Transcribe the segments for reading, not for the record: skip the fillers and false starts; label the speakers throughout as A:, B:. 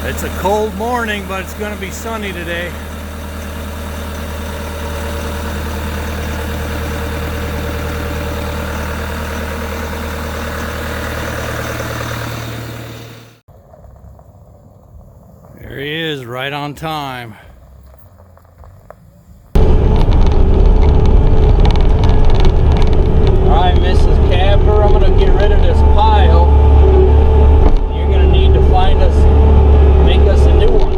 A: It's a cold morning, but it's going to be sunny today. There he is, right on time. Alright, Mrs. Kapper, I'm going to get rid of this pile. You're going to need to make us a new one.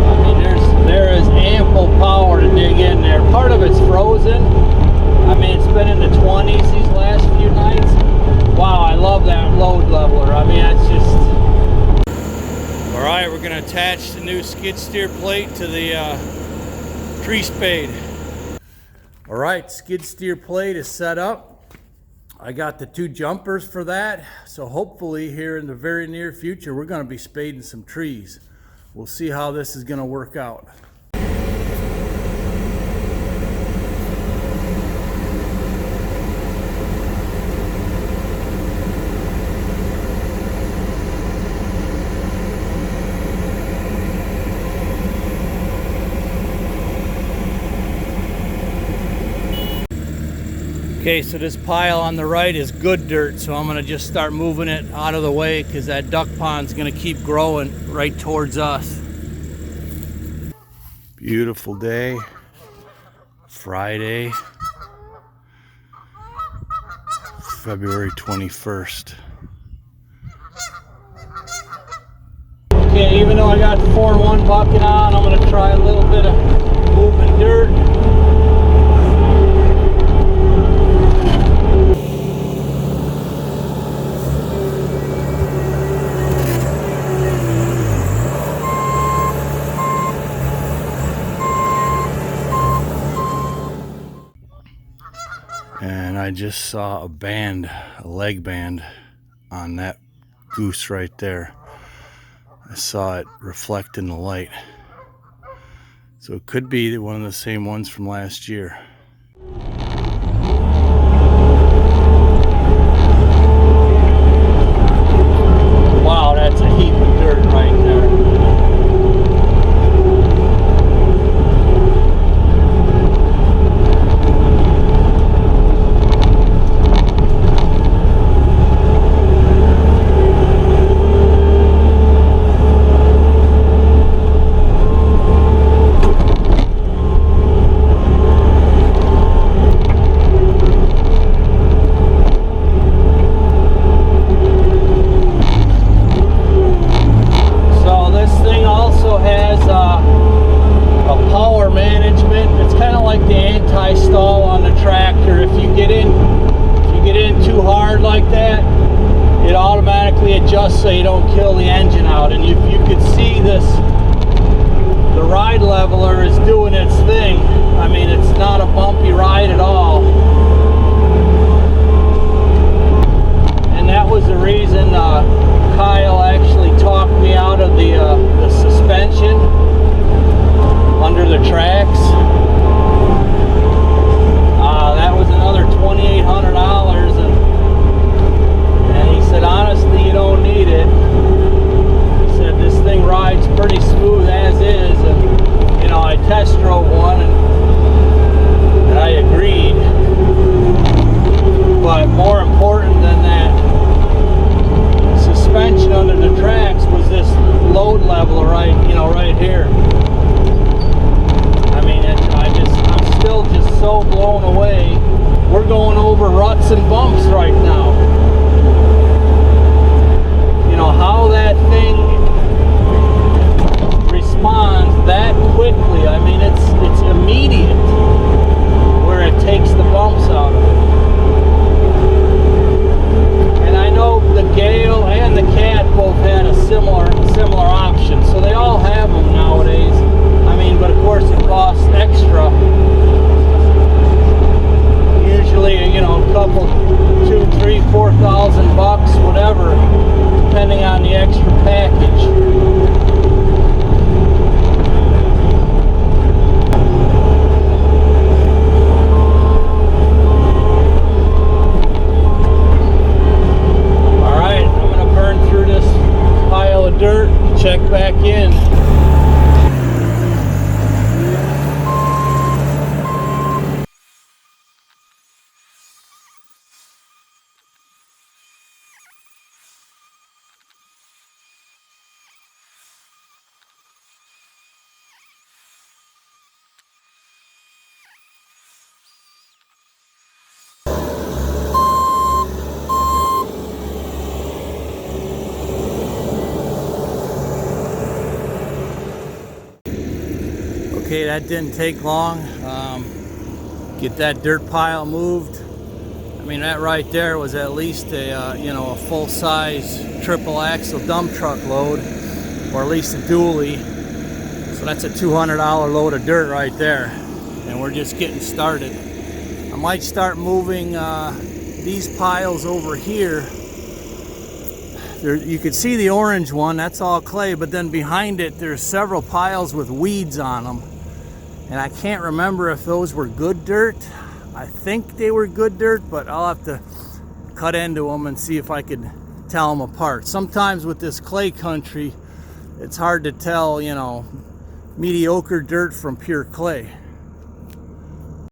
A: I mean, there is ample power to dig in there. Part of it's frozen. I mean, it's been in the 20s these last few nights. Wow, I love that load leveler. I mean, that's just... Alright, we're going to attach the new skid steer plate to the tree spade. Alright, skid steer plate is set up. I got the 2 jumpers for that, so hopefully here in the very near future we're going to be spading some trees. We'll see how this is going to work out. Okay, so this pile on the right is good dirt, so I'm going to just start moving it out of the way because that duck pond's going to keep growing right towards us. Beautiful day, Friday, February 21st. Okay, even though I got the 4-in-1 bucket on, I'm going to try a little bit of moving dirt. And I just saw a band, a leg band on that goose right there. I saw it reflect in the light. So it could be one of the same ones from last year. Wow, that's a heap of dirt right there. Adjust so you don't kill the engine out. And if you could see this, the ride leveler is doing its thing. I mean, it's not a bumpy ride at all. And that was the reason Kyle actually talked me out of the suspension under the tracks. That was another $2,800, and he said, honestly, you don't need it. He said, this thing rides pretty smooth as is. And, you know, I test drove one and I agreed. But more important than that suspension under the tracks was this load leveler right here. I mean, I'm still just so blown away. We're going over ruts and bumps right now. You know, how that thing responds that quickly. I mean, it's immediate where it takes the bumps out of it. And I know the Gale and the Cat both had a similar option, so they all have them nowadays. I mean, but of course it costs extra. Usually, you know, a couple, $2,000, $3,000, $4,000, whatever, depending on the extra package. All right, Okay, that didn't take long. Get that dirt pile moved. I mean, that right there was at least a you know, a full-size triple axle dump truck load, or at least a dually. So that's a $200 load of dirt right there, and we're just getting started. I might start moving these piles over here. There, you can see the orange one, that's all clay, but then behind it there's several piles with weeds on them, and I can't remember if those were good dirt. I think they were good dirt, but I'll have to cut into them and see if I could tell them apart. Sometimes with this clay country, it's hard to tell, you know, mediocre dirt from pure clay.